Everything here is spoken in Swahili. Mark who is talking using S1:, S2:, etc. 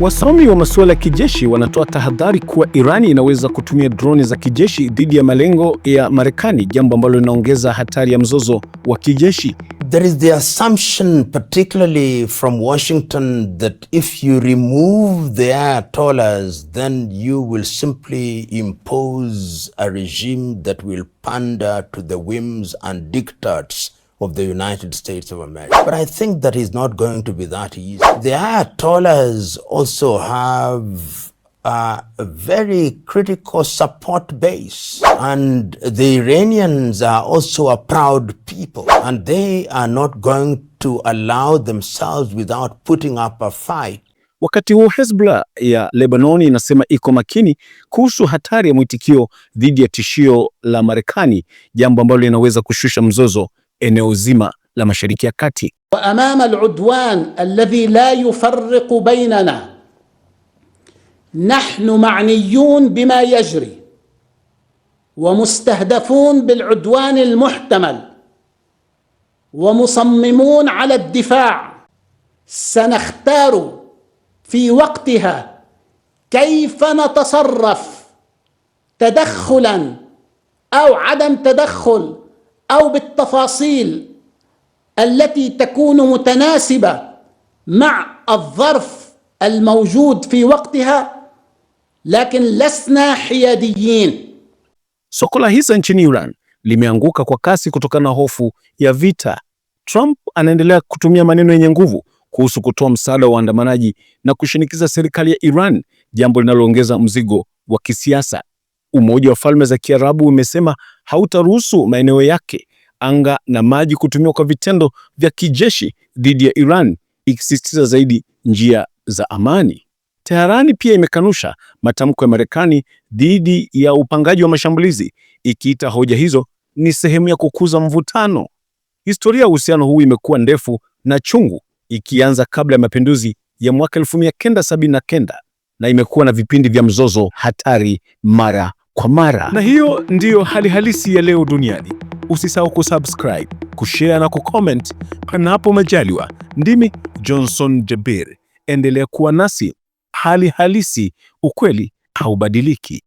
S1: Wasomi wa masuala ya kijeshi wanatoa tahadhari kuwa Irani inaweza kutumia droni za kijeshi dhidi ya malengo ya Marekani, jambo ambalo linaongeza hatari ya mzozo wa kijeshi.
S2: There is the assumption, particularly from Washington, that if you remove the Ayatollahs, then you will simply impose a regime that will pander to the whims and diktats of the United States of America. But I think that is not going to be that easy. The Ayatollahs also have a very critical support base, and the Iranians are also a proud people, and they are not going to allow themselves without putting up a fight.
S1: Wakati huo Hezbollah ya Lebanon inasema iko makini kuhusu hatari ya mwitikio dhidi ya tishio la Marekani, jambo ambalo linaweza kushusha mzozo eneo zima la Mashariki ya Kati.
S3: Wa amama al-udwan alladhi la yufarriqu bainana nahnu ma'niyun bima yajri wa mustahdafun bil-udwan al-muhtamal wa musammimun ala ad-difa' sanakhtaru fi waqtiha kayfa natasarraf tadakhulan aw adam tadakhul أو بالتفاصيل التي تكون متناسبة مع الظرف الموجود في وقتها لكن لسنا حياديين.
S1: Soko la hisa nchini Iran limeanguka kwa kasi kutokana na hofu ya vita. Trump anaendelea kutumia maneno yenye nguvu kuhusu kutoa msaada wa waandamanaji na kushinikiza serikali ya Iran, jambo linaloongeza mzigo wa kisiasa. Umoja wa Falme za Kiarabu umesema hautaruhusu maeneo yake, anga na maji kutumiwa kwa vitendo vya kijeshi dhidi ya Iran, ikisisitiza zaidi njia za amani. Teherani pia imekanusha matamko ya Marekani dhidi ya upangaji wa mashambulizi, ikiita hoja hizo ni sehemu ya kukuza mvutano. Historia ya uhusiano huu imekuwa ndefu na chungu, ikianza kabla ya mapinduzi ya mwaka 1979 na imekuwa na vipindi vya mzozo hatari mara kwa mara. Na hiyo ndiyo hali halisi ya leo duniani. Usisahau kusubscribe, kushare na kucomment panapo majaliwa. Ndimi Johnson Jabir. Endelea kuwa nasi. Hali halisi, ukweli haubadiliki.